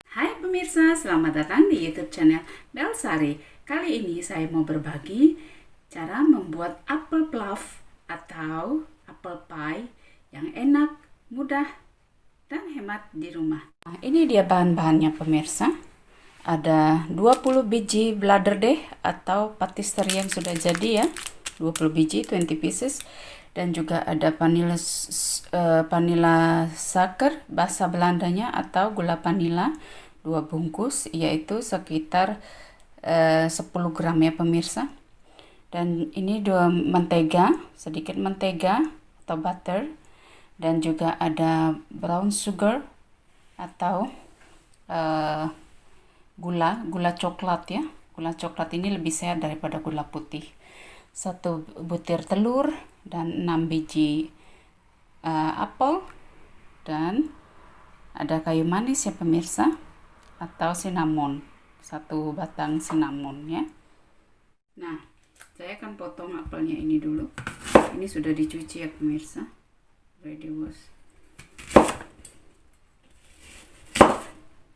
Hai pemirsa, selamat datang di YouTube channel Belsari. Kali ini saya mau berbagi cara membuat apple puff atau apple pie yang enak, mudah, dan hemat di rumah. Nah, ini dia bahan-bahannya pemirsa. Ada 20 biji blueberry atau patisserie yang sudah jadi ya. 20 biji, 20 pieces. Dan juga ada vanilla sugar, bahasa Belandanya, atau gula vanila 2 bungkus, yaitu sekitar 10 gram ya pemirsa. Dan ini 2 mentega, sedikit mentega atau butter. Dan juga ada brown sugar atau gula coklat ya. Gula coklat ini lebih sehat daripada gula putih. 1 butir telur dan 6 biji apel, dan ada kayu manis ya pemirsa, atau cinnamon, 1 batang cinnamon ya. Nah, saya akan potong apelnya ini dulu. Ini sudah dicuci ya pemirsa, ready wash.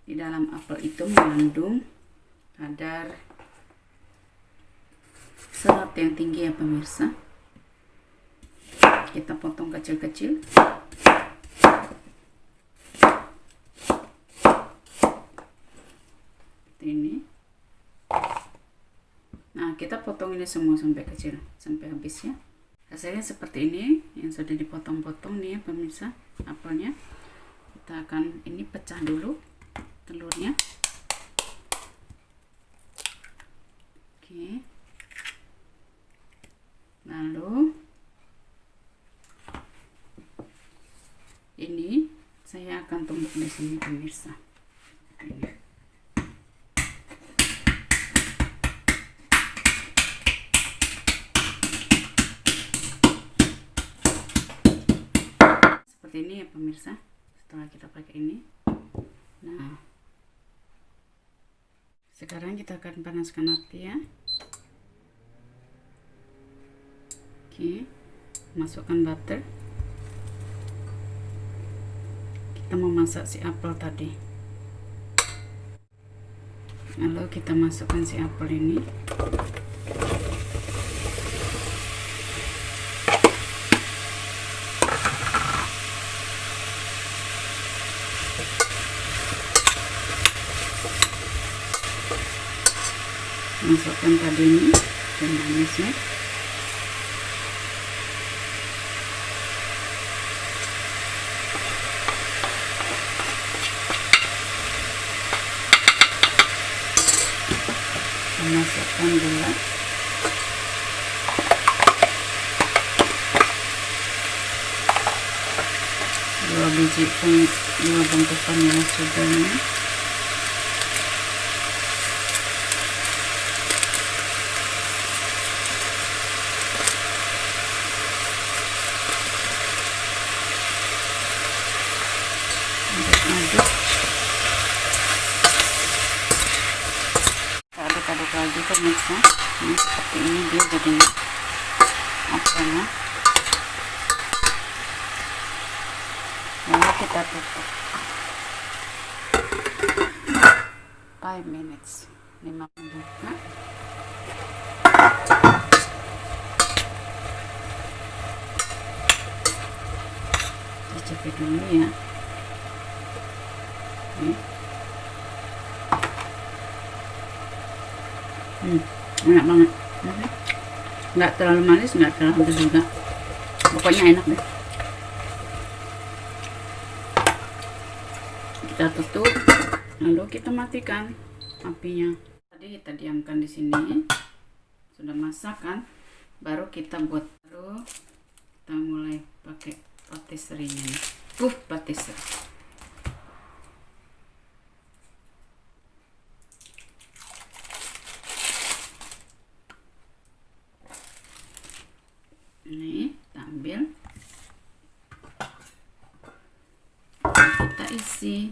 Di dalam apel itu mengandung kadar serat yang tinggi ya pemirsa. Kita potong kecil-kecil. Seperti ini. Nah, kita potong ini semua sampai kecil, sampai habis ya. Hasilnya seperti ini, yang sudah dipotong-potong nih ya pemirsa, apelnya. Kita akan ini pecah dulu telurnya. Oke. Lalu ini saya akan tumbuk di sini pemirsa. Ini. Seperti ini ya pemirsa. Setelah kita pakai ini, nah sekarang kita akan panaskan api ya. Oke, masukkan butter. Kita memasak si apel tadi. Lalu kita masukkan si apel ini. Masukkan tadi ini dan manisnya. Masukkan gula. Dua bungkus vanilla sugarnya. Aduk-aduk lagi pemirsa. Ini seperti ini dia jadi apelnya. Lalu kita tutup 5 minutes, 5 menit. Cicip dulu ya. Enak banget. Nggak terlalu manis, nggak terlalu juga. Pokoknya enak deh. Kita tutup, lalu kita matikan apinya. Tadi kita diamkan di sini. Sudah masak kan? Baru kita buat. Baru kita mulai pakai patisserie-nya nih. Patisserie. Ini kita ambil, kita isi.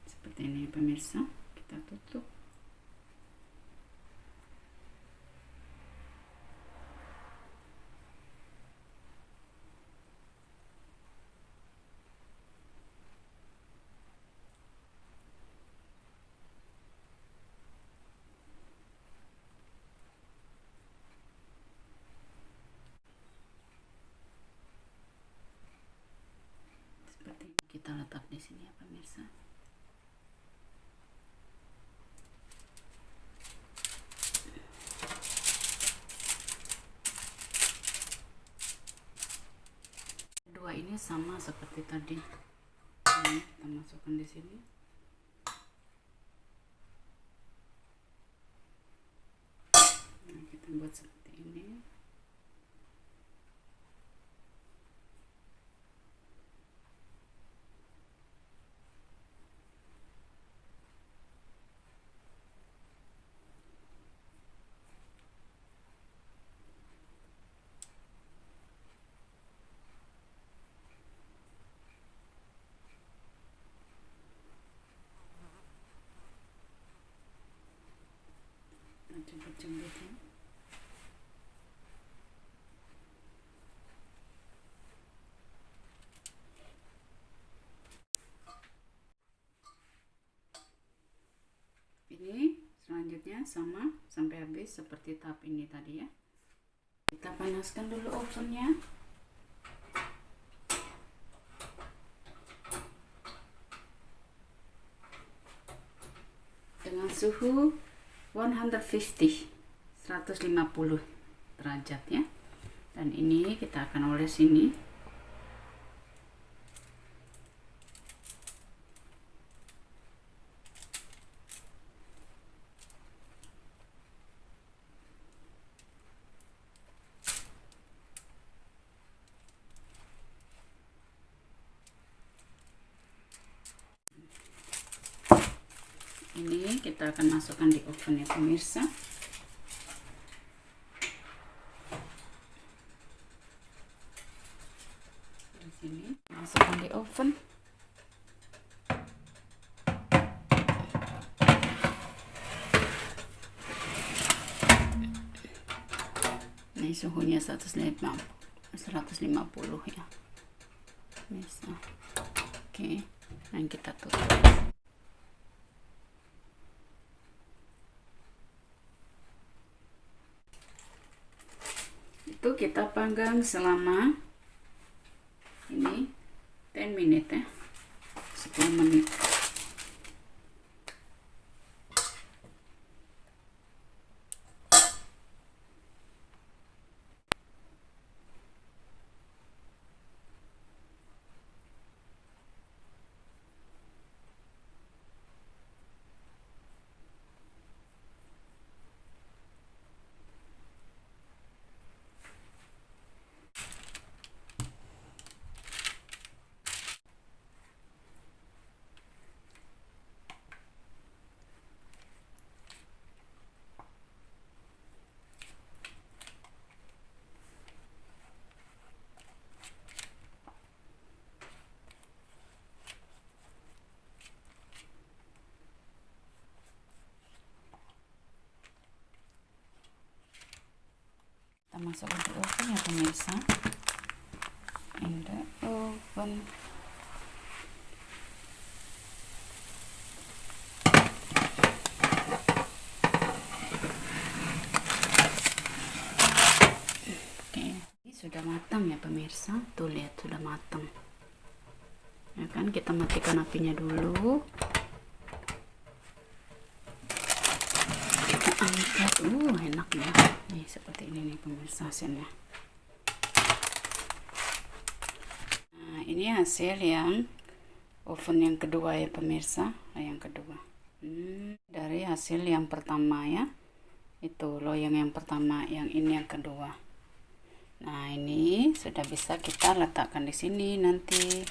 Seperti ini pemirsa, kita tutup. kita letak di sini ya pemirsa. Dua ini sama seperti tadi. Ini kita masukkan di sini. Nah, kita buat seperti ini. Jemput-jemput ya. Ini selanjutnya sama sampai habis seperti tahap ini tadi ya. Kita panaskan dulu ovennya. Dengan suhu 150 derajat ya. Dan ini kita akan oles ini. Ini kita akan masukkan di oven ya pemirsa. Di sini masukkan di oven. Ini suhunya 150 ya pemirsa. Oke, dan kita tutup. Itu kita panggang selama ini 10 menit ya, 10 menit. Kita masukkan ke oven ya pemirsa. In the oven. Oke, ini sudah matang ya pemirsa. Tuh lihat sudah matang. Ya kan, kita matikan apinya dulu. Kita angkat. Enak ya. Nih seperti ini nih pemirsa hasilnya. Nah, ini hasil yang oven yang kedua ya pemirsa. Yang kedua. Dari hasil yang pertama ya. Itu loyang yang pertama, yang ini yang kedua. Nah, ini sudah bisa kita letakkan di sini nanti.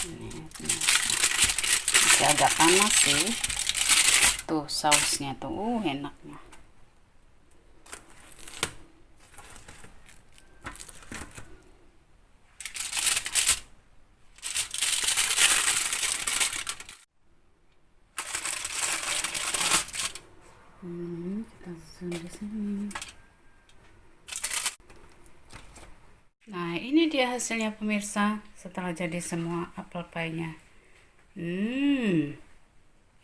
Ini masih agak panas sih. Tuh sausnya tuh enaknya. Kita susun di sini. Nah, ini dia hasilnya pemirsa setelah jadi semua apple pie-nya.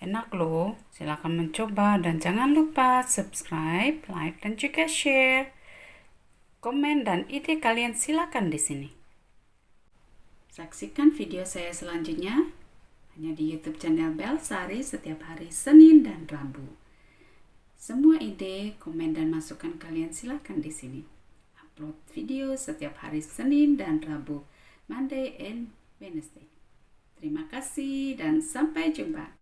Enak loh. Silahkan mencoba dan jangan lupa subscribe, like, dan juga share. Komen dan ide kalian silakan di sini. Saksikan video saya selanjutnya hanya di YouTube channel Belsari setiap hari Senin dan Rabu. Semua ide, komen, dan masukan kalian silahkan di sini. Upload video setiap hari Senin dan Rabu, Monday and Wednesday. Terima kasih dan sampai jumpa.